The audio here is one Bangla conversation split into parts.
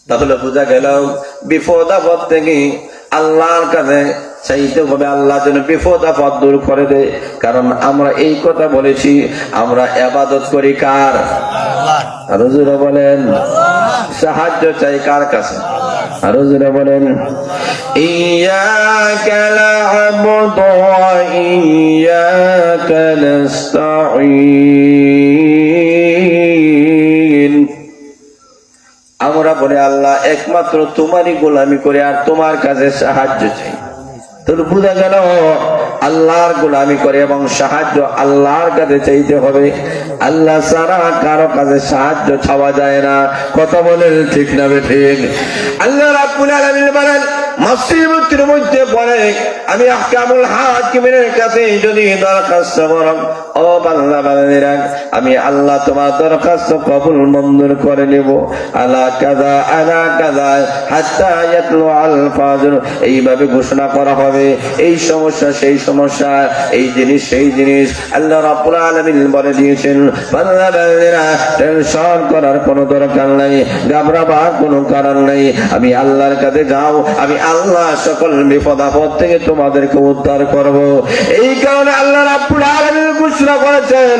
তাহলে বোঝা গেল বিপদ আপদ থেকে আল্লাহর কাছে চাইতে হবে, আল্লাহ যেন বিপদ আপদ দূর করে দেয়। কারণ আমরা এই কথা বলেছি, আমরা ইবাদত করি কার? আরো জোরে বলেন। সাহায্য চাই কার কাছে? আরো জোরে বলেন। ইয়্যাকা না'বুদু ওয়া ইয়্যাকা নাস্তাঈন। আমরা বলি আল্লাহ একমাত্র তোমারই গোলামি করে আর তোমার কাছে সাহায্য চাই। তোর বুঝা গেল আল্লাহর গোলামি করে এবং সাহায্য আল্লাহর কাছে চাইতে হবে। আল্লাহ ছাড়া কারো কাছে সাহায্য চাওয়া যায় না। কথা বলেন ঠিক না বেঠিক? আল্লাহ রাব্বুল আলামিন বলেন মুসিবতের মধ্যে পড়ে আমি আহকামুল হাকিমের কাছে যদি দরখাস্ত করব, ও বান্দা বান্দিরা, আমি আল্লাহ তোমার দরখাস্ত কবুল মঞ্জুর করে নেব। আলা কাযা আলা কাযা হাত্তা ইয়াতলু আল ফাজর, এইভাবে ঘোষণা করা হবে। এই সমস্যা সেই সমস্যা, এই জিনিস সেই জিনিস আল্লাহ রাব্বুল আলামিন বলে দিয়েছেন। বান্দা বান্দিরা, টেনশন করার কোনো দরকার নাই, ঘাবড়াবার কোনো কারণ নাই। আমি আল্লাহর কাছে যাও, আমি আল্লাহ সকল বিপদ আপদ থেকে তোমাদেরকে উদ্ধার করব। এই কারণে আল্লাহ রাব্বুল আলামিন ঘোষণা করেছেন,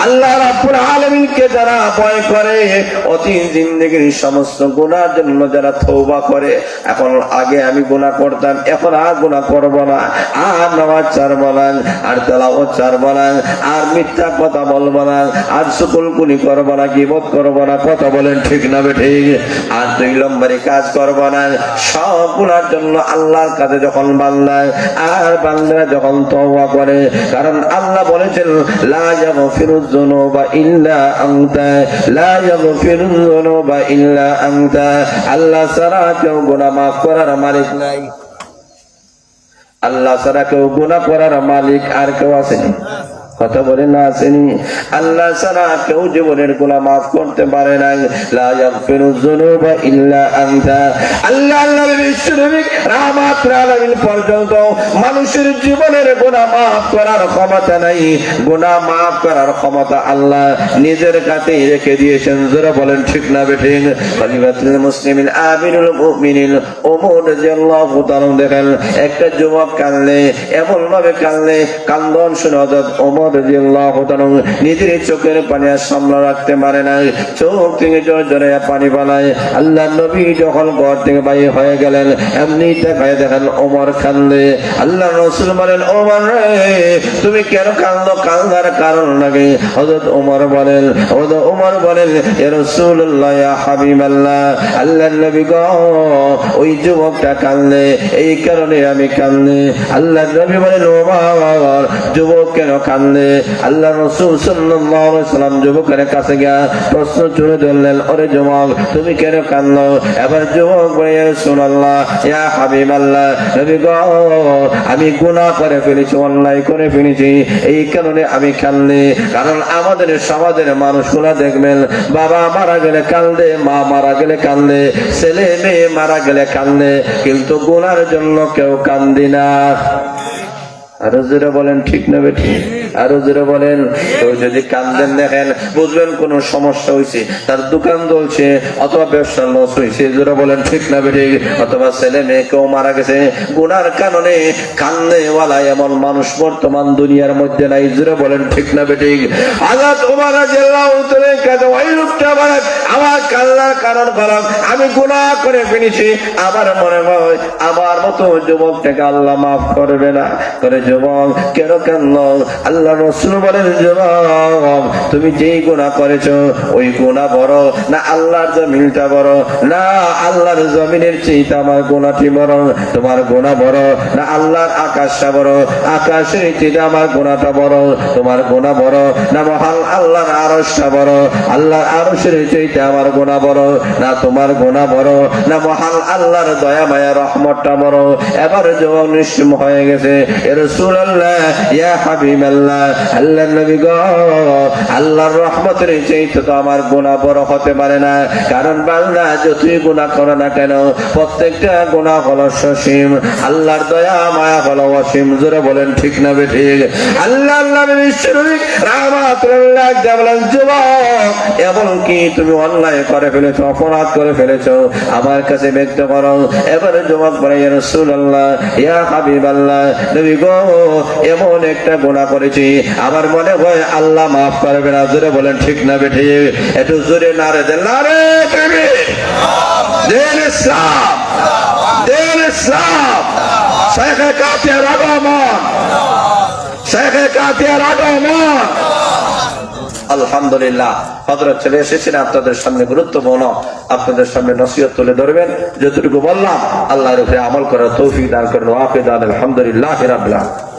আল্লাহ রাব্বুল আলামিনকে যারা ভয় করে, অতি জিন্দেগীর সমস্ত গুনার জন্য যারা তওবা করে, এখন আগে আমি গুনাহ করতাম, এখন আর গুনাহ করব না, আর নামাজ ছাড়ব না, আর তেলাওয়াত ছাড়ব না, আর মিথ্যা কথা বলব না, আর সুকুলকুনি করব না, গীবত করব না। কথা বলেন ঠিক না বেঠিক? আর 2 নম্বরে কাজ করব না। সব গুনার জন্য আল্লাহর কাছে যখন বান্দা আর বান্দারা যখন তওবা করে, কারণ আল্লাহ বলেছেন লা ইয়াগফিরুয যুনুবা ইল্লা আনতা, লা ইয়াগফিরুয যুনুবা ইল্লা আনতা। আল্লাহ ছাড়া কেউ গুনাহ মাফ করার মালিক নাই। আল্লাহ ছাড়া কেউ গুনাহ করার মালিক আর কেউ আছে? কথা বলে না আসেনি? আল্লাহ ছাড়া কেউ জীবনের গুনাহ মাফ করতে পারে না। লা ইয়াগফিরুয যুনুবা ইল্লা আনতা। আল্লাহ বিশ্বনবী রাহমাতুল আলামিন পর্যন্ত মানুষের জীবনের গুনাহ মাফ করার ক্ষমতা নাই। গুনাহ মাফ করার ক্ষমতা আল্লাহ নিজের কাছেই রেখে দিয়েছেন। যারা বলেন ঠিক না বেঠিক? খলিফাতুল মুসলিমিন আমিরুল মুমিনিন ওমর রাদিয়াল্লাহু তাআলা দেখেন একটা যুবক কাঁদলে, এমন ভাবে কাঁদলে, কান্দন শুনে হযরত ওমর রাদিয়াল্লাহু তাআলা নিজের চোখের পানি আর সামলা রাখতে পারে না, চোখ থেকে জোরে জোরে পানি পালায়। আল্লাহ নবী যখন ঘর থেকে বাইরে হয়ে গেলেন, এমনি দেখায় দেখেন ওমর কান্দে। আল্লাহ রাসূল বলেন, ওমর রে, তুমি কেন কান্দো? কান্দার কারণ লাগে? হযরত ওমর বলেন ইয়া রাসূলুল্লাহ, ইয়া হাবিবাল্লাহ, আল্লাহর নবী গো, ওই যুবকটা কান্দে, এই কারণে আমি কান্দে। আল্লাহর নবী বলেন, ওমর, যুবক কেন কান্দে? আল্লাহ রাসূল সাল্লাল্লাহু আলাইহি ওয়াসাল্লাম যুবকের কাছে গিয়ে প্রশ্ন ছুড়ে ধরলেন, ওরে যুবক, তুমি কেন কাঁদো? এবার যুবক বলে, ইয়া রাসূলুল্লাহ, ইয়া হাবিবাল্লাহ, নবী গো, আমি গুনাহ করে ফেলেছি, অন্যায় করে ফেলেছি, এই কারণে আমি কাঁদি। কারণ আমাদের সমাজের মানুষগুলা দেখবেন, বাবা মারা গেলে কাঁদে, মা মারা গেলে কাঁদে, ছেলে মেয়ে মারা গেলে কাঁদে, কিন্তু গুনার জন্য কেউ কাঁদি না। আরো জোরে বলেন ঠিক না বেঠিক? আরো জোরে বলেন। কেউ যদি কান্দেন দেখেন, বুঝবেন কোন সমস্যা হয়েছে, তার দোকান চলছে অথবা ব্যবসা লস হয়েছে। জোরে বলেন ঠিক না বেঠিক? অথবা ছেলে মেয়ে কেউ মারা গেছে, গুনার কারণে কান্দেওয়ালা এমন মানুষ বর্তমান দুনিয়ার মধ্যে নাই। জোরে বলেন ঠিক না বেঠিক? হযরত ওমর রাদিয়াল্লাহু তাআলা কাছে ওই লোকটা বলে, আমার কান্নার কারণ হলো আমি গুনাহ করে ফেলেছি, আমার মনে হয় আমার মতো যুবকটাকে আল্লাহ মাফ করবে না। করে যুবক কেন কাঁদো? আল্লাহ রাসূল বলেন, যুবক, তুমি যেই গুনাহ করেছো ওই গুনাহ বড় না আল্লাহর জমিনটা বড়? না, আল্লাহর জমিনের চেয়ে আমার গুনাহটি বড়। তোমার গুনাহ বড় না আল্লাহর আকাশটা বড়? আকাশের চেয়ে আমার গুনাহটা বড়। তোমার গুনাহ বড় না মহান আল্লাহর আরশটা বড়? আল্লাহর আরশের চেয়ে আমার গুনাহ বড়। না তোমার গুনাহ বড় না মহান আল্লাহর দয়া মায়া রহমতটা বড়? এবার যুবক নিশ্চিন্ত হয়ে গেছে। ইয়া রাসূলুল্লাহ, ইয়া হাবিবাল্লাহ, রাসূলুল্লাহ, আল্লাহর নবী গো, আল্লাহর রহমতের চাইতে তো আমার গুনাহ বড় হতে পারে না, কারণ বান্দা যতই গুনাহ করে না কেন প্রত্যেকটা গুনাহ হলো সসীম, আল্লাহর দয়া মায়া হলো অসীম। জোরে বলেন ঠিক না বেঠিক? আল্লাহ বিশ্বনবী রাহমাতুল্লাহ বলেন, যুবক এমনকি তুমি অন্যায় করে ফেলেছো, অপরাধ করে ফেলেছো, আমার কাছে ব্যক্ত করো। এবারে যুবক বলে, ইয়া রাসূলুল্লাহ, ইয়া হাবিবাল্লাহ, নবী গো, এমন একটা গুনাহ করেছি আমার মনে হয় আল্লাহ মাফ করবে না। জোরে বলেন ঠিক না বেঠিক? একটু জোরে নারে দেন, নারে তাকবীর, দিন ইসলাম, দিন ইসলাম। শেখে কাতিয়ার আগমন, শেখে কাতিয়ার আগমন। আলহামদুলিল্লাহ, হযরত চলে এসেছেন আপনাদের সামনে গুরুত্বপূর্ণ, আপনাদের সামনে নসিহত তুলে ধরবেন। যতটুকু বললাম আল্লাহর উপরে আমল করার তৌফিক দান করেন। ওয়া আখিরু দাওয়ানা আলহামদুলিল্লাহি রাব্বিল আলামিন।